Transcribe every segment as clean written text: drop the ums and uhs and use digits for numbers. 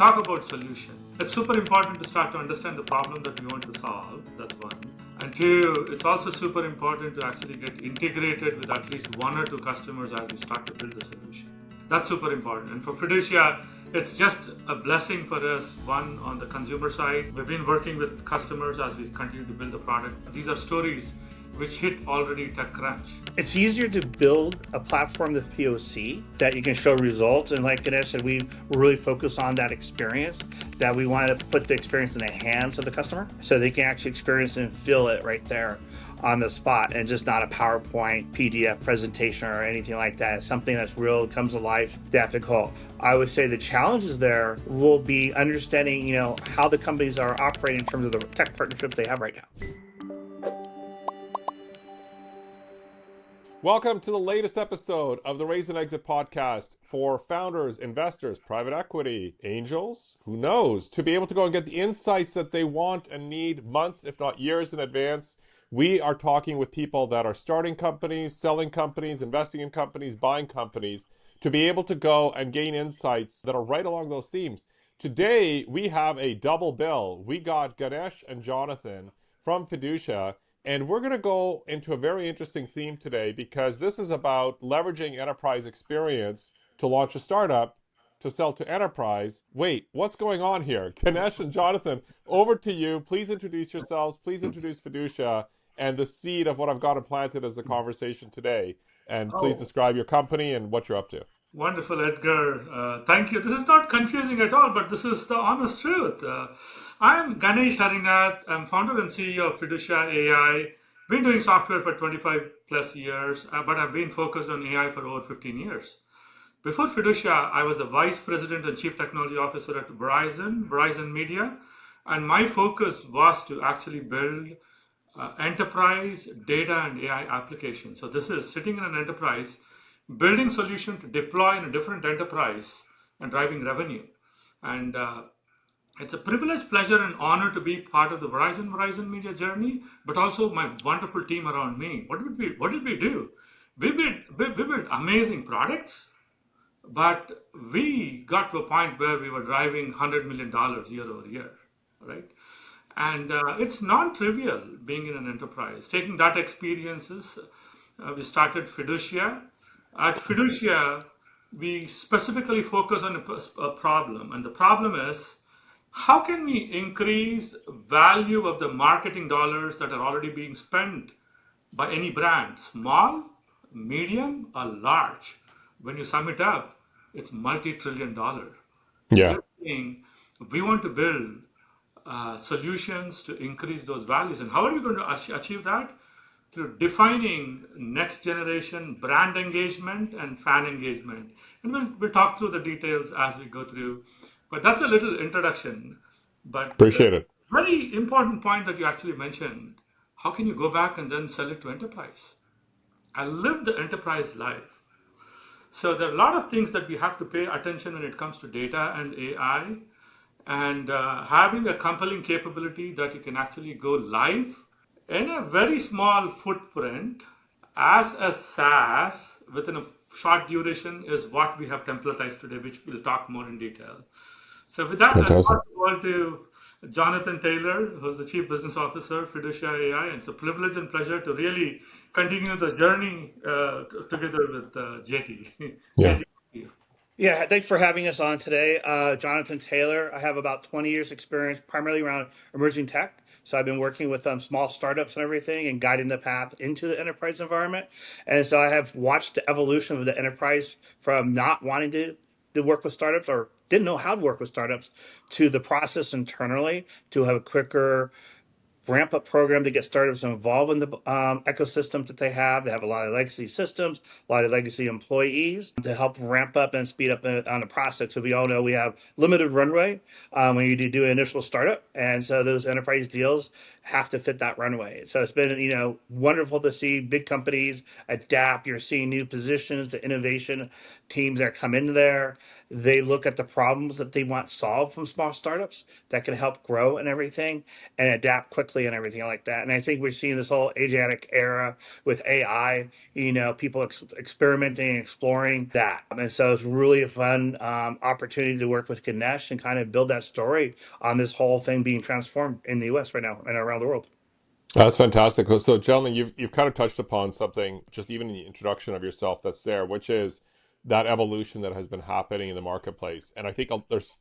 talk about solution. It's super important to start to understand the problem that we want to solve. That's one. And two, it's also super important to actually get integrated with at least one or two customers as we start to build the solution. That's super important. And for Fiducia, it's just a blessing for us, one, on the consumer side. We've been working with customers as we continue to build the product. These are stories which hit already TechCrunch. It's easier to build a platform with POC that you can show results. And like Ganesh said, we really focus on that experience, that we want to put the experience in the hands of the customer so they can actually experience and feel it right there on the spot, and just not a PowerPoint, PDF presentation or anything like that. It's something that's real, comes alive, difficult. I would say the challenges there will be understanding, how the companies are operating in terms of the tech partnerships they have right now. Welcome to the latest episode of the Raise and Exit podcast for founders, investors, private equity, angels, who knows, to be able to go and get the insights that they want and need months, if not years in advance. We are talking with people that are starting companies, selling companies, investing in companies, buying companies, to be able to go and gain insights that are right along those themes. Today, we have a double bill. We got Ganesh and Jonathan from Fiducia. And we're going to go into a very interesting theme today, because this is about leveraging enterprise experience to launch a startup, to sell to enterprise. Wait, what's going on here? Ganesh and Jonathan, over to you. Please introduce yourselves. Please introduce Fiducia and the seed of what I've got implanted as the conversation today. And please describe your company and what you're up to. Wonderful, Edgar. Thank you. This is not confusing at all, but this is the honest truth. I'm Ganesh. I'm founder and CEO of Fiducia AI. Been doing software for 25 plus years, but I've been focused on AI for over 15 years. Before Fiducia, I was the Vice President and Chief Technology Officer at Verizon Media. And my focus was to actually build enterprise data and AI applications. So this is sitting in an enterprise, building solution to deploy in a different enterprise and driving revenue. And it's a privilege, pleasure, and honor to be part of the Verizon Media journey, but also my wonderful team around me. What did we do? We built amazing products, but we got to a point where we were driving $100 million year over year, right? And it's non-trivial being in an enterprise. Taking that experiences, we started Fiducia. At Fiducia, we specifically focus on a problem, and the problem is, how can we increase value of the marketing dollars that are already being spent by any brand, small, medium, or large? When you sum it up, it's multi-trillion dollar. Yeah. We want to build solutions to increase those values. And how are we going to achieve that? Through defining next generation brand engagement and fan engagement. And we'll talk through the details as we go through. But that's a little introduction. But appreciate it. Very important point that you actually mentioned. How can you go back and then sell it to enterprise? I live the enterprise life. So there are a lot of things that we have to pay attention when it comes to data and AI. And having a compelling capability that you can actually go live in a very small footprint as a SaaS within a short duration is what we have templatized today, which we'll talk more in detail. So with that, I'll pass the call to Jonathan Taylor, who's the Chief Business Officer, Fiducia AI. And it's a privilege and pleasure to really continue the journey together with JT. Yeah. JT. Yeah, thanks for having us on today. Jonathan Taylor. I have about 20 years experience primarily around emerging tech. So I've been working with small startups and everything and guiding the path into the enterprise environment. And so I have watched the evolution of the enterprise from not wanting to work with startups or didn't know how to work with startups to the process internally to have a quicker ramp-up program to get startups involved in the ecosystem that they have. They have a lot of legacy systems, a lot of legacy employees to help ramp up and speed up on the process. So we all know we have limited runway when you do an initial startup. And so those enterprise deals have to fit that runway. So it's been, wonderful to see big companies adapt. You're seeing new positions, the innovation teams that come into there. They look at the problems that they want solved from small startups that can help grow and everything and adapt quickly quickly and everything like that. And I think we're seeing this whole agentic era with AI, people experimenting and exploring that. And so it's really a fun opportunity to work with Ganesh and kind of build that story on this whole thing being transformed in the US right now and around the world. That's fantastic. So, gentlemen, you've kind of touched upon something just even in the introduction of yourself that's there, which is that evolution that has been happening in the marketplace. And I think there's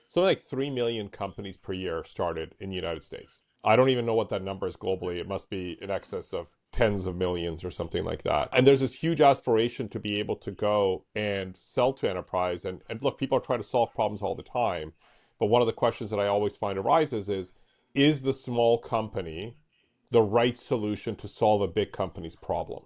something like 3 million companies per year started in the United States. I don't even know what that number is globally. It must be in excess of tens of millions or something like that. And there's this huge aspiration to be able to go and sell to enterprise. And look, people are trying to solve problems all the time. But one of the questions that I always find arises is the small company the right solution to solve a big company's problem?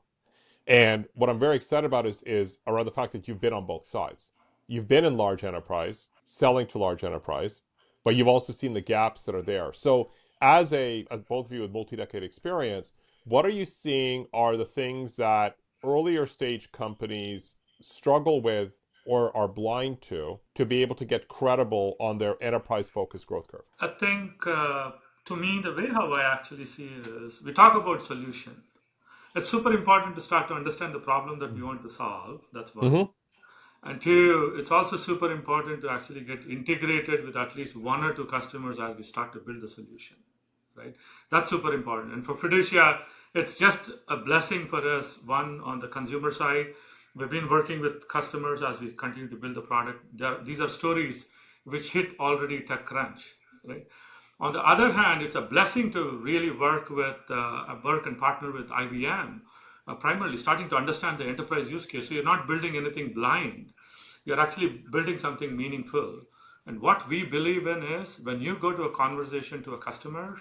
And what I'm very excited about is around the fact that you've been on both sides. You've been in large enterprise, selling to large enterprise, but you've also seen the gaps that are there. So as both of you with multi-decade experience, what are you seeing are the things that earlier stage companies struggle with or are blind to be able to get credible on their enterprise focused growth curve? I think to me, the way how I actually see it is we talk about solution. It's super important to start to understand the problem that we want to solve. That's one. Mm-hmm. And two, it's also super important to actually get integrated with at least one or two customers as we start to build the solution, right? That's super important. And for Fiducia, it's just a blessing for us. One, on the consumer side, we've been working with customers as we continue to build the product. These are stories which hit already TechCrunch, right? On the other hand, it's a blessing to really work and partner with IBM, primarily starting to understand the enterprise use case. So you're not building anything blind. You're actually building something meaningful. And what we believe in is when you go to a conversation to a customer,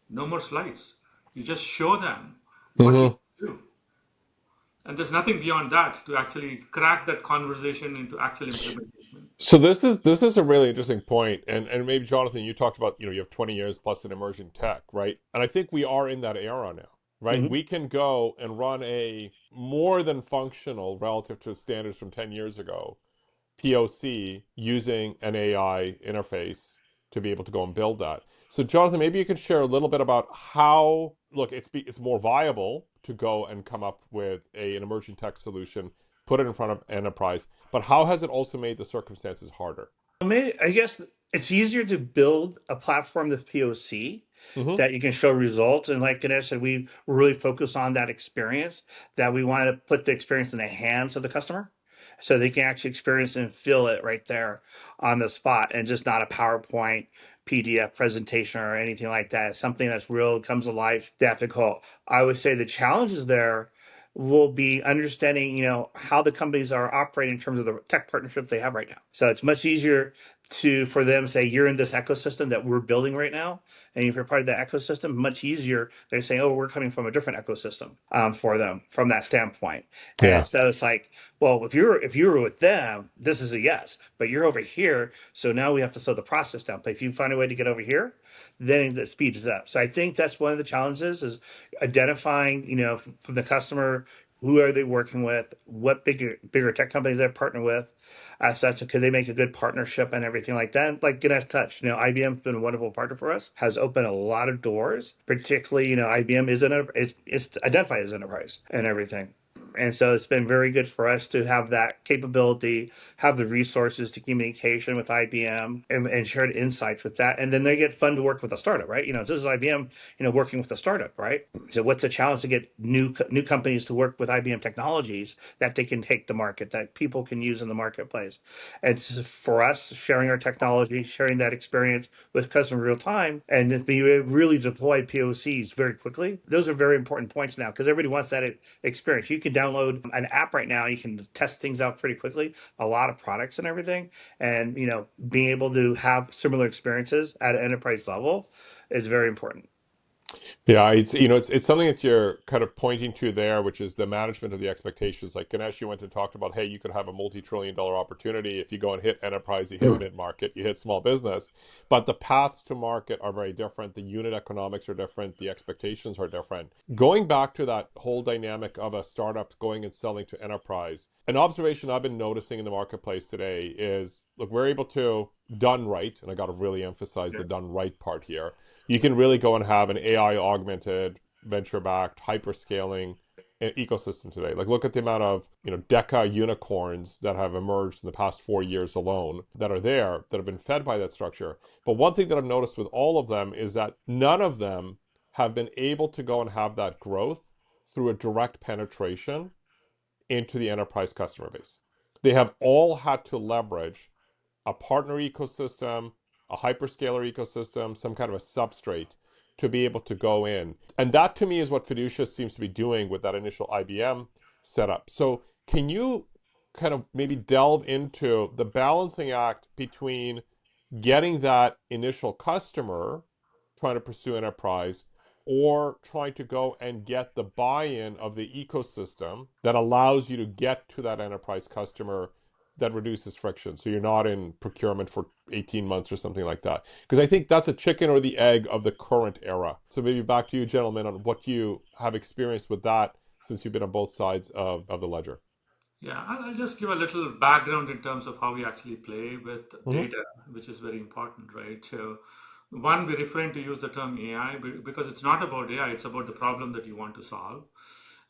no more slides. You just show them what you Mm-hmm. do. And there's nothing beyond that to actually crack that conversation into actual implementation. So this is a really interesting point, and maybe Jonathan, you talked about you have 20 years plus in emerging tech, right? And I think we are in that era now, right? Mm-hmm. We can go and run a more than functional relative to standards from 10 years ago POC using an AI interface to be able to go and build that. So, Jonathan, maybe you can share a little bit about how, look, it's more viable to go and come up with an emerging tech solution, put it in front of enterprise, but how has it also made the circumstances harder? Maybe, I guess it's easier to build a platform with POC Mm-hmm. that you can show results. And like Ganesh said, we really focus on that experience, that we want to put the experience in the hands of the customer so they can actually experience and feel it right there on the spot and just not a PowerPoint, PDF presentation or anything like that. It's something that's real, comes alive, difficult. I would say the challenges there will be understanding, how the companies are operating in terms of the tech partnerships they have right now. So it's much easier for them say you're in this ecosystem that we're building right now, and if you're part of that ecosystem, much easier they're saying, oh, we're coming from a different ecosystem for them from that standpoint. And Yeah. so it's like, well, if you're with them, this is a yes, but you're over here, so now we have to slow the process down. But if you find a way to get over here, then it speeds it up. So I think that's one of the challenges is identifying, from the customer, who are they working with, what bigger tech companies they partner with, as such, could they make a good partnership and everything like that? Like Ganesh touched, IBM's been a wonderful partner for us, has opened a lot of doors. Particularly, IBM it's identified as enterprise and everything. And so it's been very good for us to have that capability, have the resources to communication with IBM and shared insights with that. And then they get fun to work with a startup, right? This is IBM, working with a startup, right? So what's the challenge to get new companies to work with IBM technologies that they can take to market, that people can use in the marketplace? And for us, sharing our technology, sharing that experience with customer real time, and if we really deploy POCs very quickly, those are very important points now because everybody wants that experience. You can download an app right now. You can test things out pretty quickly, a lot of products and everything. And, being able to have similar experiences at an enterprise level is very important. Yeah, it's something that you're kind of pointing to there, which is the management of the expectations. Like Ganesh, you went and talked about, hey, you could have a multi-trillion-dollar opportunity if you go and hit enterprise, you hit mid-market, you hit small business, but the paths to market are very different. The unit economics are different. The expectations are different. Going back to that whole dynamic of a startup going and selling to enterprise, an observation I've been noticing in the marketplace today is, look, we're able to, done right, and I got to really emphasize Yeah. the done right part here. You can really go and have an AI augmented, venture-backed, hyper-scaling ecosystem today. Like, look at the amount of, Deca unicorns that have emerged in the past 4 years alone that are there, that have been fed by that structure. But one thing that I've noticed with all of them is that none of them have been able to go and have that growth through a direct penetration into the enterprise customer base. They have all had to leverage a partner ecosystem, a hyperscaler ecosystem, some kind of a substrate to be able to go in. And that to me is what Fiducia seems to be doing with that initial IBM setup. So can you kind of maybe delve into the balancing act between getting that initial customer trying to pursue enterprise or trying to go and get the buy-in of the ecosystem that allows you to get to that enterprise customer that reduces friction, so you're not in procurement for 18 months or something like that? Because I think that's a chicken or the egg of the current era. So maybe back to you, gentlemen, on what you have experienced with that since you've been on both sides of the ledger. Yeah, I'll just give a little background in terms of how we actually play with Mm-hmm. data, which is very important, right? So, one, we're refrain to use the term AI because it's not about AI, it's about the problem that you want to solve.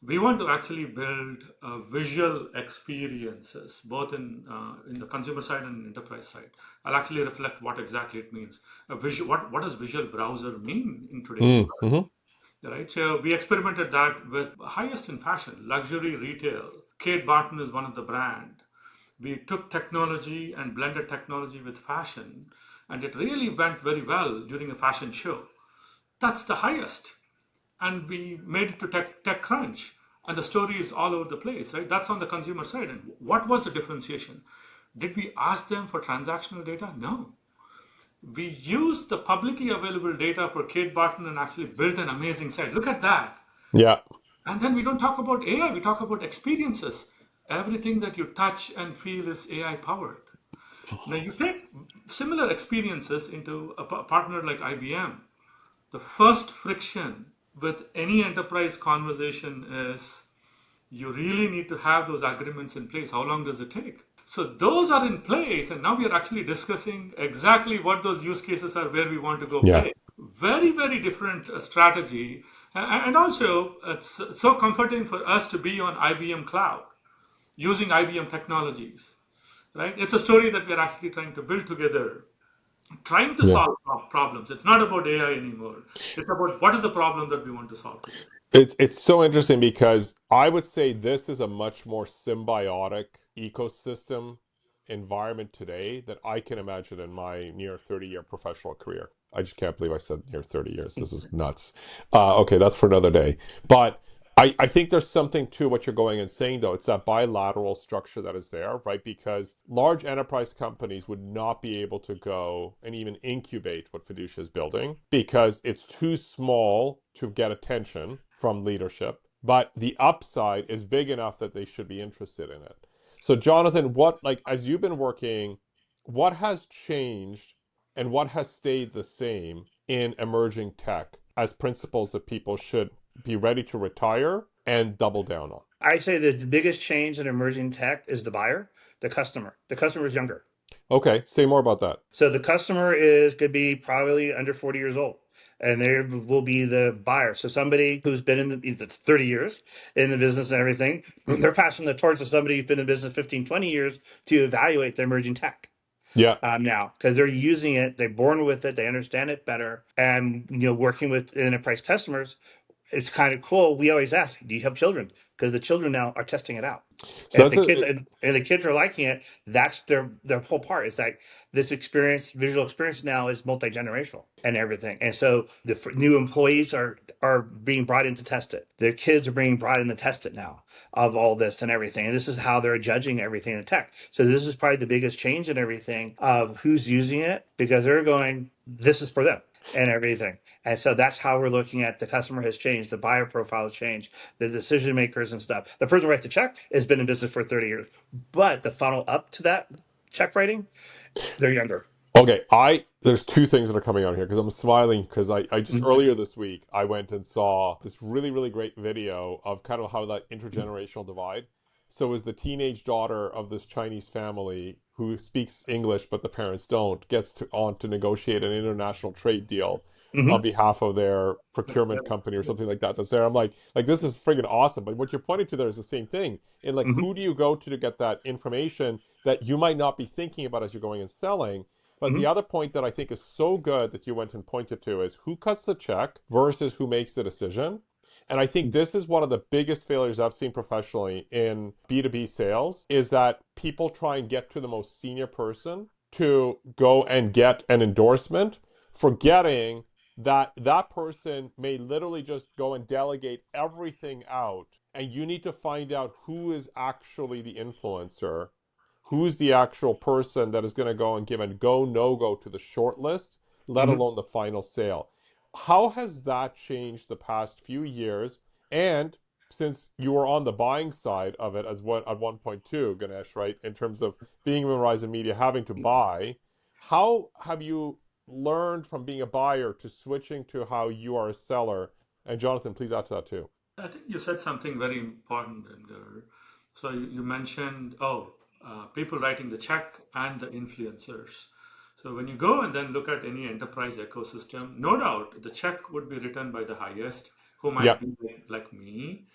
We want to actually build visual experiences, both in the consumer side and enterprise side. I'll actually reflect what exactly it means. What does visual browser mean in today's world? Mm-hmm. Right? So we experimented that with highest in fashion, luxury retail. Kate Barton is one of the brand. We took technology and blended technology with fashion, and it really went very well during a fashion show. That's the highest. And we made it to TechCrunch, and the story is all over the place, right? That's on the consumer side. And what was the differentiation? Did we ask them for transactional data? No. We used the publicly available data for Kate Barton and actually built an amazing site. Look at that. Yeah. And then we don't talk about AI, we talk about experiences. Everything that you touch and feel is AI powered. Now, you take similar experiences into a partner like IBM. The first friction with any enterprise conversation is you really need to have those agreements in place. How long does it take? So those are in place, and now we are actually discussing exactly what those use cases are, where we want to go Yeah. play. Very, very different strategy. And also, it's so comforting for us to be on IBM Cloud using IBM technologies, right? It's a story that we're actually trying to build together, trying to Yeah. solve problems. It's not about AI anymore. It's about what is the problem that we want to solve together. It's so interesting because I would say this is a much more symbiotic ecosystem environment today that I can imagine in my near 30-year professional career. I just can't believe I said near 30 years. This is nuts. Okay, that's for another day. But I think there's something to what you're going and saying, though. It's that bilateral structure that is there, right? Because large enterprise companies would not be able to go and even incubate what Fiducia is building because it's too small to get attention from leadership. But the upside is big enough that they should be interested in it. So, Jonathan, as you've been working, what has changed and what has stayed the same in emerging tech as principles that people should be ready to retire and double down on? I say that the biggest change in emerging tech is the buyer, the customer. The customer is younger. Okay, say more about that. So the customer is could be probably under 40 years old. And they will be the buyer. So somebody who's been in the 30 years in the business and everything, they're passing the torch to somebody who's been in business 15, 20 years to evaluate the emerging tech. Yeah. Now, because they're using it, they're born with it, they understand it better, and working with enterprise customers, it's kind of cool. We always ask, "Do you have children?" Because the children now are testing it out, So and if that's the kids a and the kids are liking it, that's their whole part. It's like this experience, visual experience now is multi generational and everything, and so the new employees are being brought in to test it. Their kids are being brought in to test it now of all this and everything, and this is how they're judging everything in tech. So this is probably the biggest change in everything of who's using it because they're going, "This is for them." And everything. And so that's how we're looking at the customer has changed, the buyer profile has changed, the decision makers and stuff. The person who writes the check has been in business for 30 years, but the funnel up to that check writing, they're younger. Okay, there's two things that are coming out here because I'm smiling because I just Mhm. earlier this week I went and saw this really, really great video of kind of how that intergenerational divide. So is the teenage daughter of this Chinese family who speaks English but the parents don't, gets on to negotiate an international trade deal on Hmm. behalf of their procurement company or something like that. That's there. I'm like this is friggin' awesome. But what you're pointing to there is the same thing. In like, Hmm. who do you go to get that information that you might not be thinking about as you're going and selling? But Hmm. the other point that I think is so good that you went and pointed to is who cuts the check versus who makes the decision. And I think this is one of the biggest failures I've seen professionally in B2B sales is that people try and get to the most senior person to go and get an endorsement, forgetting that that person may literally just go and delegate everything out. And you need to find out who is actually the influencer, who's the actual person that is going to go and give a go, no go to the short list, let Hmm. alone the final sale. How has that changed the past few years? And since you were on the buying side of it as what at 1.2, Ganesh, right, in terms of being in Verizon Media, having to buy, how have you learned from being a buyer to switching to how you are a seller? And Jonathan, please add to that too. I think you said something very important, Edgar. So you mentioned, people writing the check and the influencers. So when you go and then look at any enterprise ecosystem, no doubt the check would be written by the highest, who Yeah. might be like me.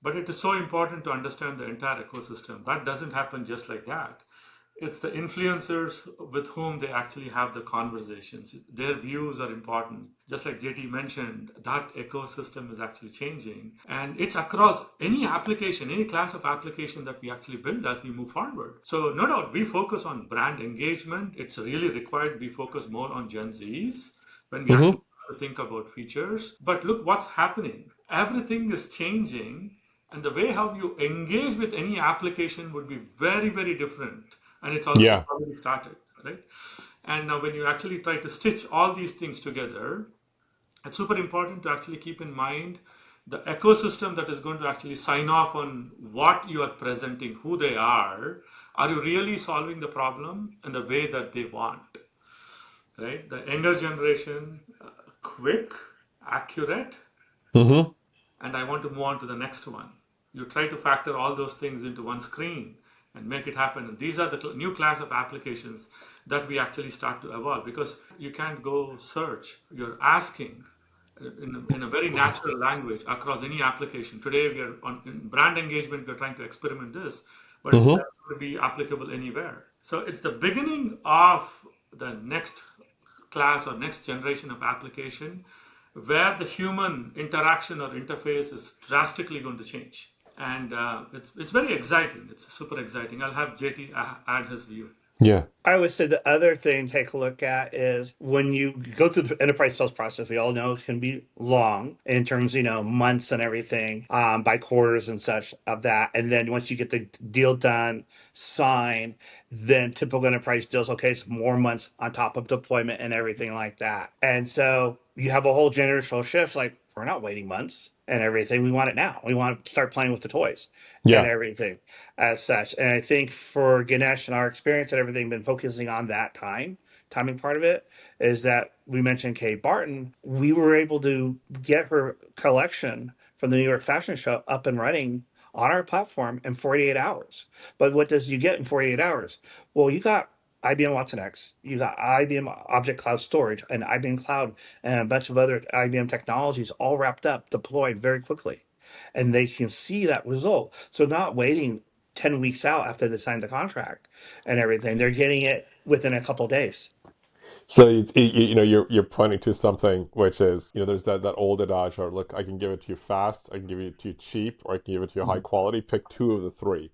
But it is so important to understand the entire ecosystem. That doesn't happen just like that. It's the influencers with whom they actually have the conversations. Their views are important. Just like JT mentioned, that ecosystem is actually changing. And it's across any application, any class of application that we actually build as we move forward. So, no doubt, we focus on brand engagement. It's really required we focus more on Gen Zs when we Mm-hmm. actually think about features. But look what's happening. Everything is changing, and the way how you engage with any application would be very, very different. And it's Yeah. already started, right? And now when you actually try to stitch all these things together, it's super important to actually keep in mind the ecosystem that is going to actually sign off on what you are presenting, who they are. Are you really solving the problem in the way that they want, right? The younger generation, quick, accurate, Mm-hmm. and I want to move on to the next one. You try to factor all those things into one screen and make it happen. And these are the new class of applications that we actually start to evolve, because you can't go search. You're asking in a very natural language across any application. Today, we are on in brand engagement, we're trying to experiment this, but Mm-hmm. that's going to be applicable anywhere. So it's the beginning of the next class or next generation of application where the human interaction or interface is drastically going to change. And it's very exciting. It's super exciting. I'll have JT add his view. Yeah. I would say the other thing to take a look at is when you go through the enterprise sales process, we all know it can be long in terms, months and everything, by quarters and such of that. And then once you get the deal done, signed, then typical enterprise deals, okay, it's more months on top of deployment and everything like that. And so you have a whole generational shift. Like, we're not waiting months and everything. We want it now. We want to start playing with the toys and Yeah. everything as such. And I think for Ganesh and our experience and everything, been focusing on that timing part of it, is that we mentioned Kate Barton. We were able to get her collection from the New York Fashion Show up and running on our platform in 48 hours. But what does you get in 48 hours? Well, you got IBM Watson X, you got IBM Object Cloud Storage, and IBM Cloud, and a bunch of other IBM technologies all wrapped up, deployed very quickly. And they can see that result. So not waiting 10 weeks out after they sign the contract and everything. They're getting it within a couple of days. So you're pointing to something which is, there's that old adage, or look, I can give it to you fast, I can give it to you cheap, or I can give it to you high quality. Pick two of the three.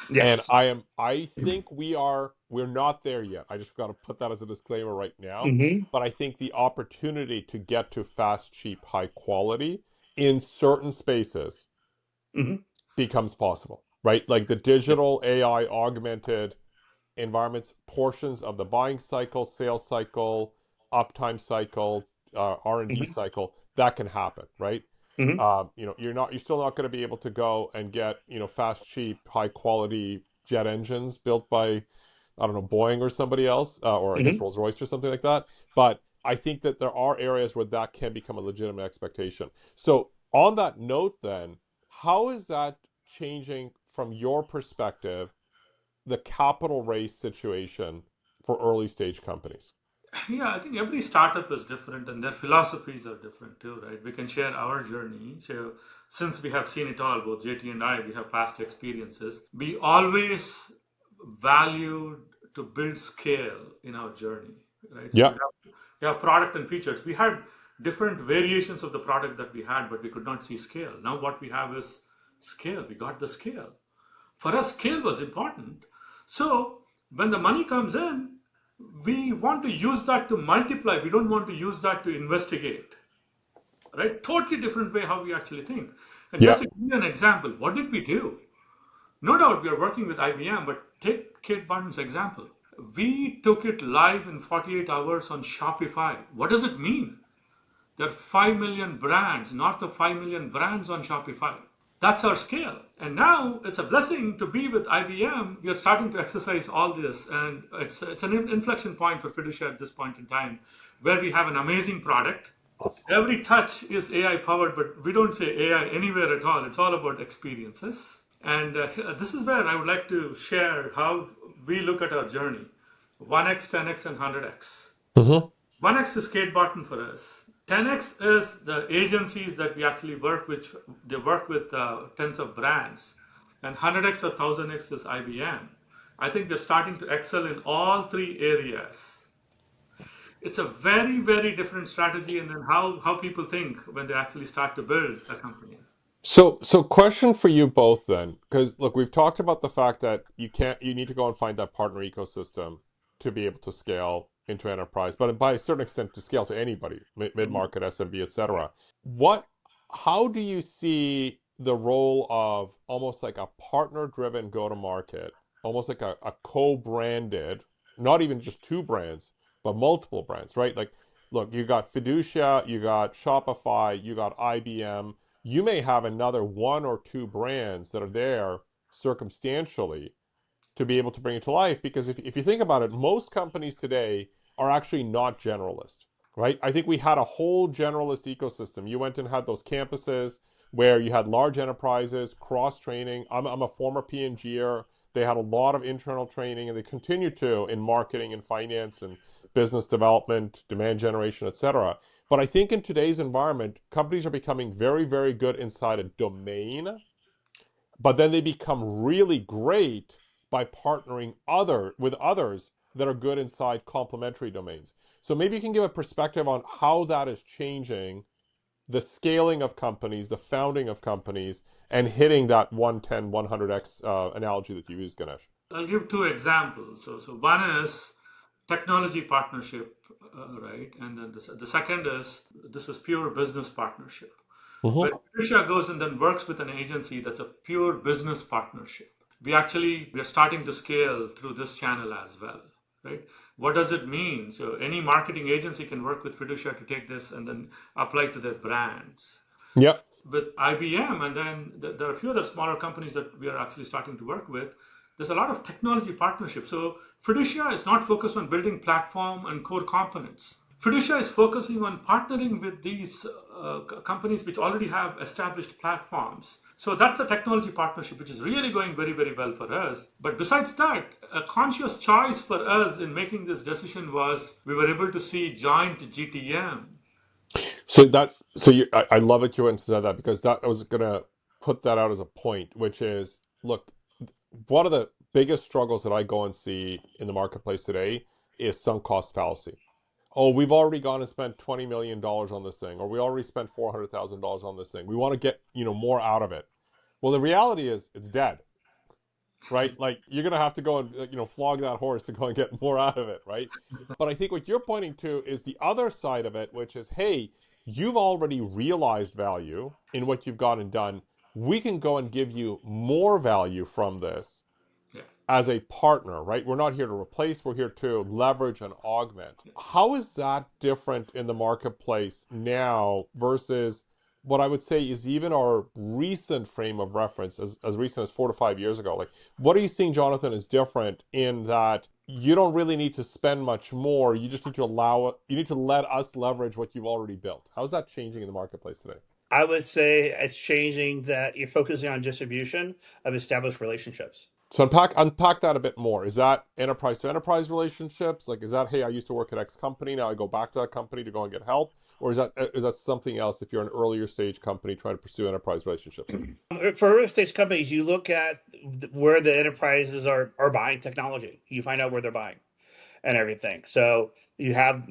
And Yes. I think we're not there yet. I just got to put that as a disclaimer right now. Mm-hmm. But I think the opportunity to get to fast, cheap, high quality in certain spaces Mm-hmm. becomes possible, right? Like the digital AI augmented environments, portions of the buying cycle, sales cycle, uptime cycle, R&D Mm-hmm. cycle, that can happen, right? Mm-hmm. You're still not going to be able to go and get, fast, cheap, high quality jet engines built by, I don't know, Boeing or somebody else, or I guess Mm-hmm. Rolls-Royce or something like that. But I think that there are areas where that can become a legitimate expectation. So on that note, then, how is that changing from your perspective, the capital raise situation for early stage companies? Yeah, I think every startup is different and their philosophies are different too, right? We can share our journey. So, since we have seen it all, both JT and I, we have past experiences. We always valued to build scale in our journey, right? So, Yeah. we have product and features. We had different variations of the product that we had, but we could not see scale. Now, what we have is scale. We got the scale. For us, scale was important. So, when the money comes in, we want to use that to multiply. We don't want to use that to investigate, right? Totally different way how we actually think. And Yeah. just to give you an example, what did we do? No doubt we are working with IBM, but take Kate Barton's example. We took it live in 48 hours on Shopify. What does it mean? There are 5 million brands, north of 5 million brands on Shopify. That's our scale. And now it's a blessing to be with IBM. We are starting to exercise all this. And it's an inflection point for Fiducia at this point in time, where we have an amazing product. Every touch is AI powered, but we don't say AI anywhere at all. It's all about experiences. And this is where I would like to share how we look at our journey: 1x, 10x, and 100x. Mm-hmm. 1x is Kate Barton for us. 10x is the agencies that we actually work with. They work with tens of brands. And 100x or 1000x is IBM. I think we're starting to excel in all three areas. It's a very, very different strategy, and then how people think when they actually start to build a company. So question for you both then, because look, we've talked about the fact that you need to go and find that partner ecosystem to be able to scale into enterprise, but by a certain extent to scale to anybody, mid-market, SMB, etc. What, how do you see the role of almost like a partner-driven go-to-market, almost like a co-branded, not even just two brands, but multiple brands, right? Like, look, you got Fiducia, you got Shopify, you got IBM. You may have another one or two brands that are there circumstantially to be able to bring it to life. Because if you think about it, most companies today are actually not generalist, right? I think we had a whole generalist ecosystem. You went and had those campuses where you had large enterprises, cross training. I'm a former P&Ger. They had a lot of internal training, and they continue to in marketing and finance and business development, demand generation, etc. But I think in today's environment, companies are becoming very, very good inside a domain, but then they become really great by partnering with others that are good inside complementary domains. So maybe you can give a perspective on how that is changing the scaling of companies, the founding of companies, and hitting that 110, 100x analogy that you used, Ganesh. I'll give two examples. So one is technology partnership, right? And then the second is this is pure business partnership. Where Mm-hmm. Fiducia goes and then works with an agency that's a pure business partnership. We are starting to scale through this channel as well, right? What does it mean? So any marketing agency can work with Fiducia to take this and then apply to their brands. Yep. With IBM, and then there are a few other smaller companies that we are actually starting to work with. There's a lot of technology partnership. So Fiducia is not focused on building platform and core components. Fiducia is focusing on partnering with these companies which already have established platforms. So that's a technology partnership which is really going very, very well for us. But besides that, a conscious choice for us in making this decision was we were able to see joint GTM. I love it you went and said that, because that I was gonna put that out as a point, which is, look, one of the biggest struggles that I go and see in the marketplace today is sunk cost fallacy. Oh, we've already gone and spent $20 million on this thing, or we already spent $400,000 on this thing. We want to get, more out of it. Well, the reality is it's dead, right? Like, you're gonna have to go and flog that horse to go and get more out of it, right? But I think what you're pointing to is the other side of it, which is, hey, you've already realized value in what you've gone and done. We can go and give you more value from this Yeah. as a partner, right? We're not here to replace, we're here to leverage and augment. How is that different in the marketplace now versus what I would say is even our recent frame of reference, as recent as 4 to 5 years ago? Like, what are you seeing, Jonathan, is different in that you don't really need to spend much more. You just need to let us leverage what you've already built. How's that changing in the marketplace today? I would say it's changing that you're focusing on distribution of established relationships. So unpack that a bit more. Is that enterprise to enterprise relationships? Like, is that, hey, I used to work at X company, now I go back to that company to go and get help, or is that something else? If you're an earlier stage company trying to pursue enterprise relationships. For early stage companies, you look at where the enterprises are buying technology. You find out where they're buying and everything. So you have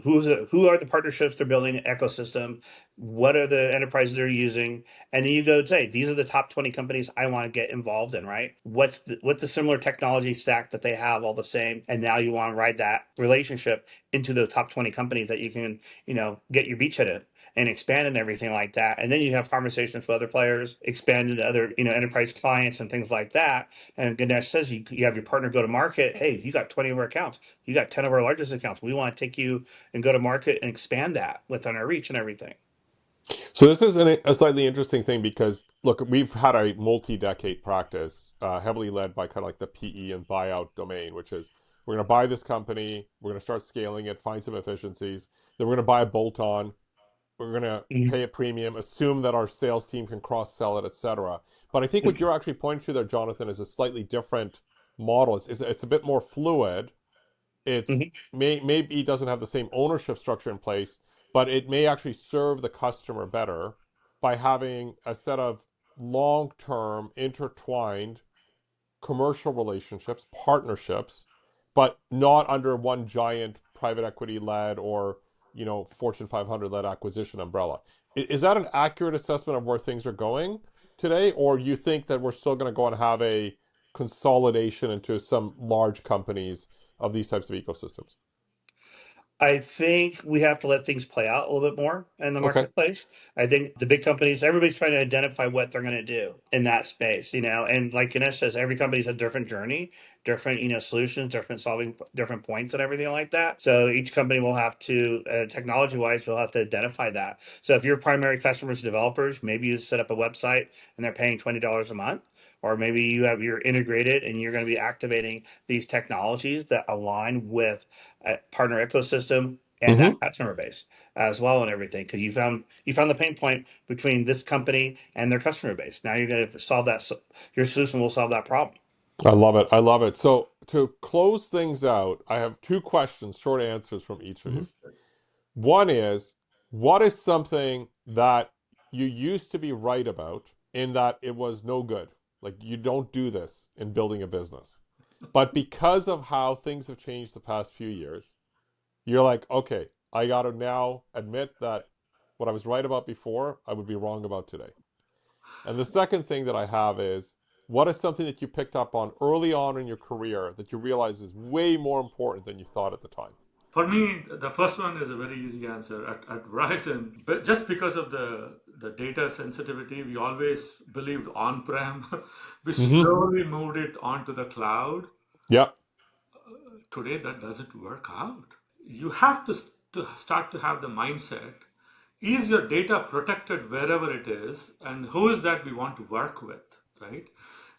who are the partnerships they're building an ecosystem, what are the enterprises they're using, and then you go say these are the top 20 companies I want to get involved in, right? What's the similar technology stack that they have all the same, and now you want to ride that relationship into the top 20 companies that you can get your beachhead in and expand and everything like that. And then you have conversations with other players, expand into other enterprise clients and things like that. And Ganesh says you have your partner go to market. Hey, you got 20 of our accounts. You got 10 of our largest accounts. We want to take you and go to market and expand that within our reach and everything. So this is a slightly interesting thing because look, we've had a multi-decade practice, heavily led by kind of like the PE and buyout domain, which is we're going to buy this company, we're going to start scaling it, find some efficiencies, then we're going to buy a bolt-on, we're going to Mhm. pay a premium, assume that our sales team can cross-sell it, etc. But I think what you're actually pointing to there, Jonathan, is a slightly different model. It's a bit more fluid. It's Mhm. maybe it doesn't have the same ownership structure in place, but it may actually serve the customer better by having a set of long-term intertwined commercial relationships, partnerships, but not under one giant private equity led or Fortune 500 led acquisition umbrella. Is that an accurate assessment of where things are going today, or you think that we're still going to go and have a consolidation into some large companies of these types of ecosystems? I think we have to let things play out a little bit more in the Okay. marketplace. I think the big companies, everybody's trying to identify what they're going to do in that space, and like Ganesh says, every company's a different journey, different, solutions, different solving different points and everything like that. So each company will have to, technology wise, will have to identify that. So if your primary customers, developers, maybe you set up a website and they're paying $20 a month. Or maybe you're integrated and you're going to be activating these technologies that align with partner ecosystem and that Mm-hmm. customer base as well and everything because you found the pain point between this company and their customer base. Now you're going to solve that. Your solution will solve that problem. I love it. I love it. So to close things out, I have two questions, short answers from each of you. Mhm. One is, what is something that you used to be right about in that it was no good? Like you don't do this in building a business. But because of how things have changed the past few years, you're like, okay, I got to now admit that what I was right about before, I would be wrong about today. And the second thing that I have is, what is something that you picked up on early on in your career that you realize is way more important than you thought at the time? For me, the first one is a very easy answer. At Verizon, but just because of the data sensitivity, we always believed on-prem. We Mm-hmm. slowly moved it onto the cloud. Yeah. Today, that doesn't work out. You have to start to have the mindset. Is your data protected wherever it is, and who is that we want to work with, right?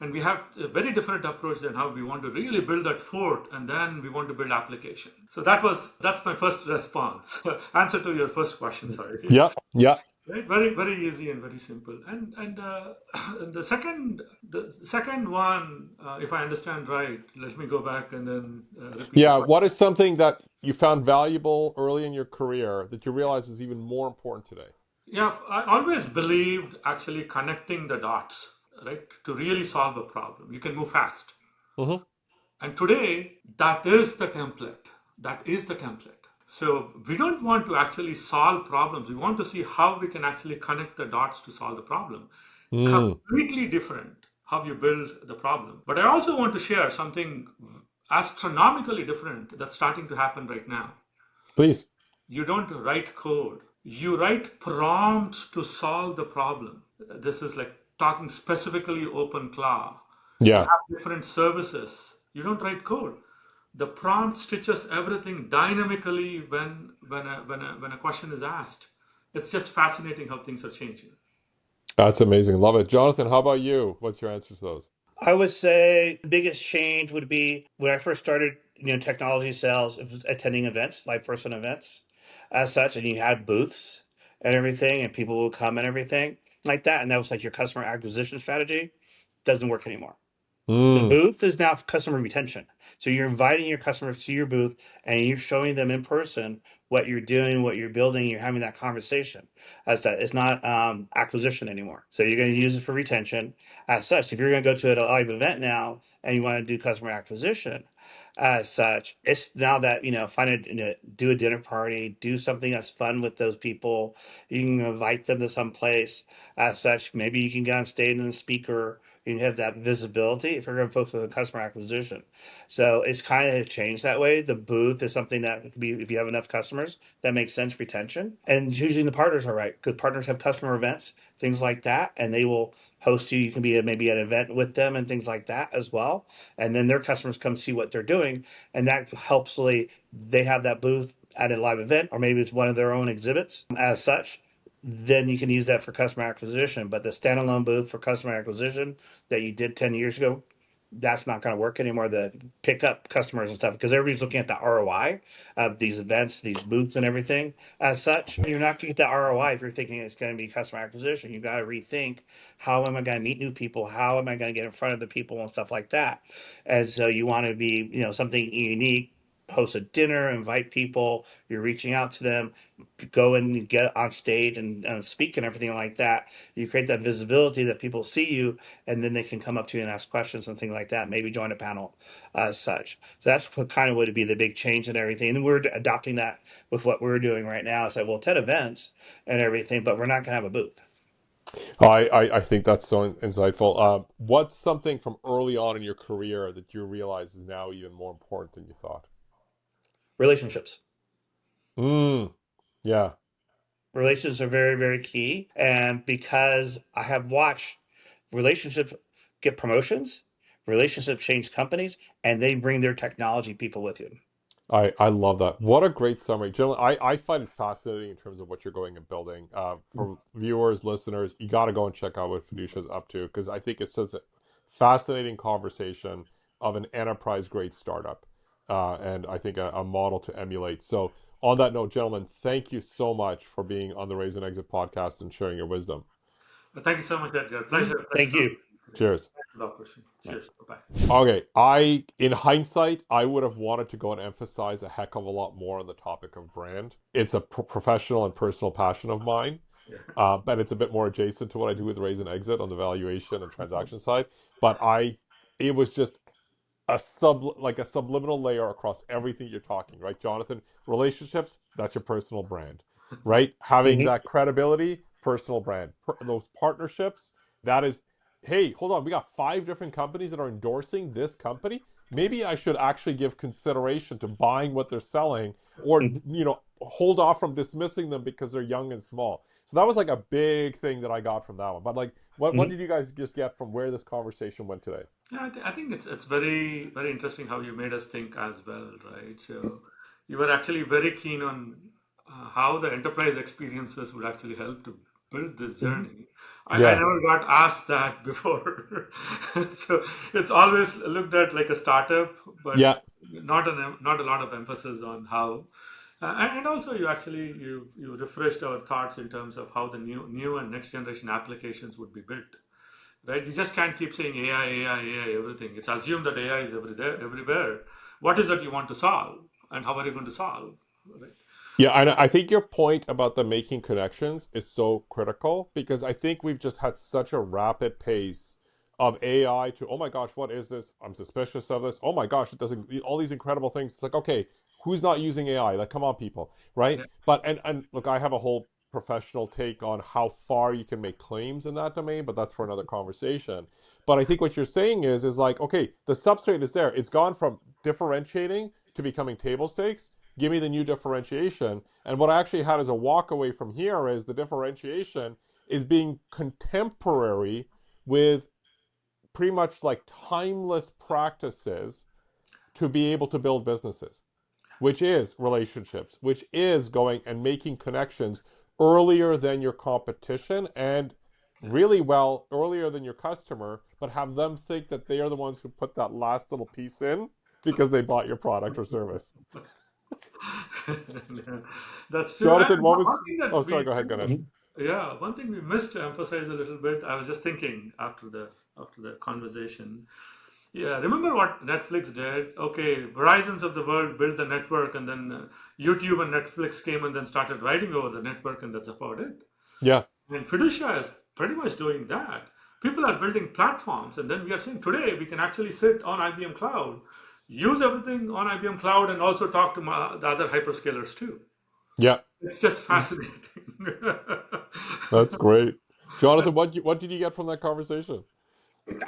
And we have a very different approach than how we want to really build that fort, and then we want to build application. So that's my first response. Answer to your first question. Sorry. Yeah. Yeah. Right, very very easy and very simple. And and the second one, if I understand right, let me go back and then repeat the Yeah. question. What is something that you found valuable early in your career that you realize is even more important today? Yeah, I always believed actually connecting the dots, right, to really solve a problem. You can move fast. Mm-hmm. And today, that is the template. That is the template. So we don't want to actually solve problems. We want to see how we can actually connect the dots to solve the problem. Mm. Completely different how you build the problem. But I also want to share something astronomically different that's starting to happen right now. Please. You don't write code. You write prompts to solve the problem. This is like talking specifically OpenClaw. You Yeah. have different services. You don't write code. The prompt stitches everything dynamically when a question is asked. It's just fascinating how things are changing. That's amazing. Love it. Jonathan, how about you? What's your answer to those? I would say the biggest change would be when I first started, technology sales, it was attending events, live person events as such, and you had booths and everything, and people will come and everything like that. And that was like your customer acquisition strategy. Doesn't work anymore. The Mm. booth is now customer retention. So you're inviting your customers to your booth and you're showing them in person what you're doing, what you're building. You're having that conversation. As that, it's not acquisition anymore. So you're going to use it for retention. As such, if you're going to go to a live event now and you want to do customer acquisition, as such, it's now that find a do a dinner party, do something that's fun with those people. You can invite them to some place. As such, maybe you can get on stage and speaker. You can have that visibility if you're going to focus on customer acquisition. So it's kind of changed that way. The booth is something that could be, if you have enough customers, that makes sense retention. And usually the partners are right because partners have customer events, things like that, and they will host you. You can be maybe at an event with them and things like that as well. And then their customers come see what they're doing, and that helps. They have that booth at a live event, or maybe it's one of their own exhibits as such. Then you can use that for customer acquisition. But the standalone booth for customer acquisition that you did 10 years ago, that's not going to work anymore. The pick up customers and stuff because everybody's looking at the ROI of these events, these booths, and everything as such. You're not going to get that ROI if you're thinking it's going to be customer acquisition. You got to rethink, how am I going to meet new people? How am I going to get in front of the people and stuff like that? And so you want to be, something unique. Host a dinner, invite people. You're reaching out to them, go and get on stage and speak and everything like that. You create that visibility that people see you, and then they can come up to you and ask questions and things like that. Maybe join a panel as such. So that's what kind of would be the big change and everything. And we're adopting that with what we're doing right now. It's like, well, 10 events and everything, but we're not going to have a booth. I think that's so insightful. What's something from early on in your career that you realize is now even more important than you thought? Relationships. Mm, yeah. Relationships are very, very key. And because I have watched relationships get promotions, relationships change companies, and they bring their technology people with you. I love that. What a great summary. Gentlemen, I find it fascinating in terms of what you're going and building. For viewers, listeners, you got to go and check out what Fiducia is up to because I think it's such a fascinating conversation of an enterprise grade startup. And I think a model to emulate. So, on that note, gentlemen, thank you so much for being on the Raise and Exit podcast and sharing your wisdom. Thank you so much, Edgar. Pleasure Thank talking you. to you. Cheers. The opportunity. Right. Cheers. Bye bye. Okay, in hindsight, I would have wanted to go and emphasize a heck of a lot more on the topic of brand. It's a professional and personal passion of mine, Yeah. but it's a bit more adjacent to what I do with Raise and Exit on the valuation and transaction side. But it was just like a subliminal layer across everything you're talking, right, Jonathan? Relationships, that's your personal brand, right? Having Mm-hmm. that credibility, personal brand. Those partnerships, that is, hey, hold on, we got 5 different companies that are endorsing this company. Maybe I should actually give consideration to buying what they're selling, or Mm-hmm. hold off from dismissing them because they're young and small. So that was like a big thing that I got from that one. But like, what Mm-hmm. did you guys just get from where this conversation went today? Yeah, I think it's very very interesting how you made us think as well, right? So you were actually very keen on how the enterprise experiences would actually help to build this journey. I Yeah. never got asked that before, so it's always looked at like a startup, but Yeah. not a lot of emphasis on how. And also, you refreshed our thoughts in terms of how the new and next generation applications would be built, right? You just can't keep saying AI, AI, AI, everything. It's assumed that AI is everywhere. What is that you want to solve, and how are you going to solve? Right? Yeah, and I think your point about the making connections is so critical because I think we've just had such a rapid pace of AI to, oh my gosh, what is this? I'm suspicious of this. Oh my gosh, it doesn't, all these incredible things. It's like, okay, who's not using AI? Like, come on, people, right? Yeah, But, and look, I have a whole professional take on how far you can make claims in that domain, but that's for another conversation. But I think what you're saying is like, okay, the substrate is there. It's gone from differentiating to becoming table stakes. Give me the new differentiation. And what I actually had as a walk away from here is the differentiation is being contemporary with pretty much like timeless practices to be able to build businesses, which is relationships, which is going and making connections earlier than your competition and really well earlier than your customer, but have them think that they are the ones who put that last little piece in because they bought your product or service. yeah. That's true. And Jonathan, what was? one thing Oh, that sorry. we, Go ahead, Ganesh. yeah, one thing we missed to emphasize a little bit. I was just thinking after the conversation. Yeah, remember what Netflix did? Okay, Verizons of the world built the network, and then YouTube and Netflix came and then started riding over the network, and that's about it. Yeah. And Fiducia is pretty much doing that. People are building platforms, and then we are saying today we can actually sit on IBM Cloud, use everything on IBM Cloud, and also talk to the other hyperscalers too. Yeah. It's just fascinating. That's great. Jonathan, what did you get from that conversation?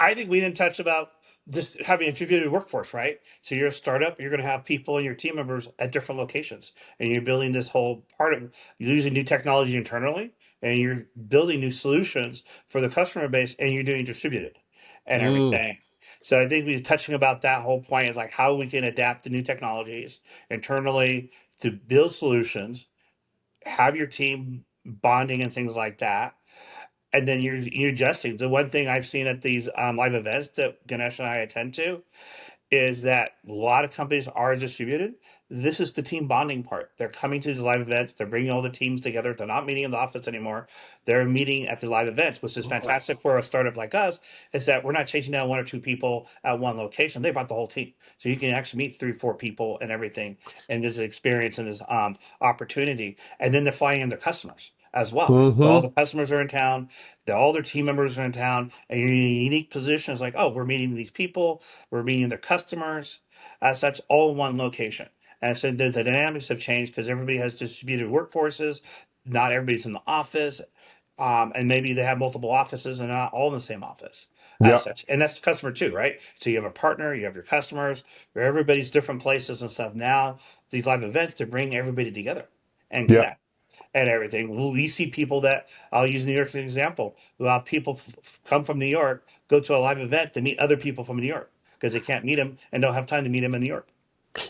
I think we didn't touch about just having a distributed workforce, right? So you're a startup, you're going to have people and your team members at different locations, and you're building this whole part of you're using new technology internally, and you're building new solutions for the customer base, and you're doing distributed and Mm, everything. So I think we're touching about that whole point is like how we can adapt to new technologies internally to build solutions, have your team bonding and things like that, and then you're adjusting. The one thing I've seen at these live events that Ganesh and I attend to is that a lot of companies are distributed. This is the team bonding part. They're coming to these live events. They're bringing all the teams together. They're not meeting in the office anymore. They're meeting at the live events, which is fantastic for a startup like us. Is that we're not chasing down one or two people at one location. They brought the whole team, so you can actually meet 3 or 4 people and everything, and this experience and this opportunity. And then they're flying in their customers as well. So all mm-hmm. the customers are in town. All their team members are in town, and you're in a unique position. It's like, oh, we're meeting these people, we're meeting their customers, as such, all in one location. And so the dynamics have changed because everybody has distributed workforces. Not everybody's in the office, and maybe they have multiple offices and not all in the same office as Yeah. such. And that's the customer too, right? So you have a partner, you have your customers, where everybody's different places and stuff. Now these live events to bring everybody together and Yeah. connect and everything. We see people that I'll use New York as an example. People come from New York, go to a live event to meet other people from New York because they can't meet them and don't have time to meet them in New York.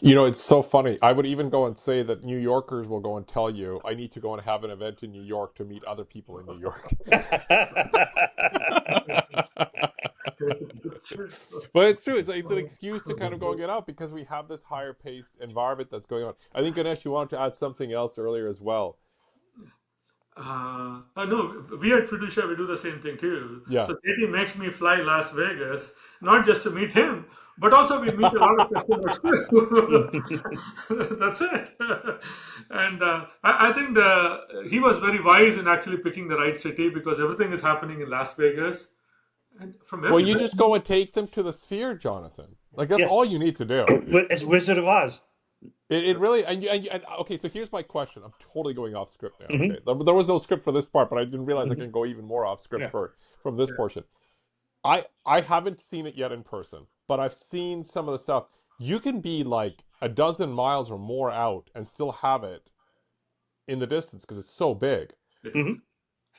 It's so funny. I would even go and say that New Yorkers will go and tell you, I need to go and have an event in New York to meet other people in New York. But it's true. It's an excuse to kind of go and get out because we have this higher paced environment that's going on. I think, Ganesh, you wanted to add something else earlier as well. No, we at Fiducia, we do the same thing too. Yeah. So Katie makes me fly Las Vegas, not just to meet him, but also we meet a lot of customers too. That's it. And I think he was very wise in actually picking the right city because everything is happening in Las Vegas. And from Well, you everywhere. just go and take them to the sphere, Jonathan. Like, that's all you Yes, need to do. it's Wizard of Oz. It really and okay. So here's my question. I'm totally going off script now. Hmm. Okay, there was no script for this part, but I didn't realize I Hmm. can go even more off script Yeah. for from this portion. I haven't seen it yet in person, but I've seen some of the stuff. You can be like a dozen miles or more out and still have it in the distance because it's so big, It Hmm. is.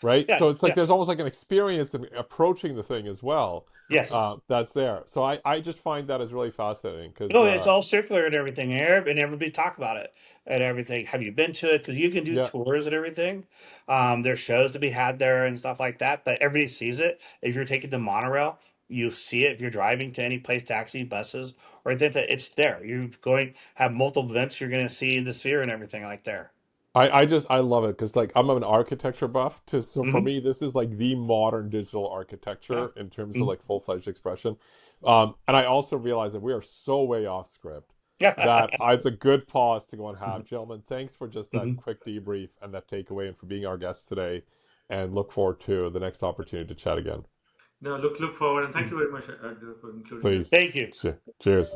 right? Yeah. So it's like Yeah. there's almost like an experience of approaching the thing as well. Yes. That's there. So I just find that is really fascinating because No, it's all circular and everything here, and everybody talk about it and everything. Have you been to it? Because you can do yeah. tours and everything. There's shows to be had there and stuff like that. But everybody sees it. If you're taking the monorail, you see it. If you're driving to any place, taxi, buses, or anything, it's there. You're going have multiple events. You're going to see the sphere and everything like there. I love it because like I'm an architecture buff too, so for Hmm. me this is like the modern digital Yeah. architecture in terms of Mhm. like full-fledged expression. And I also realize that we are so way off script that Yeah. it's a good pause to go and have. Gentlemen, thanks for just that Mhm. quick debrief and that takeaway and for being our guests today, and look forward to the next opportunity to chat again. No, look forward, and thank you very much, for including us. Please. Thank you. Cheers.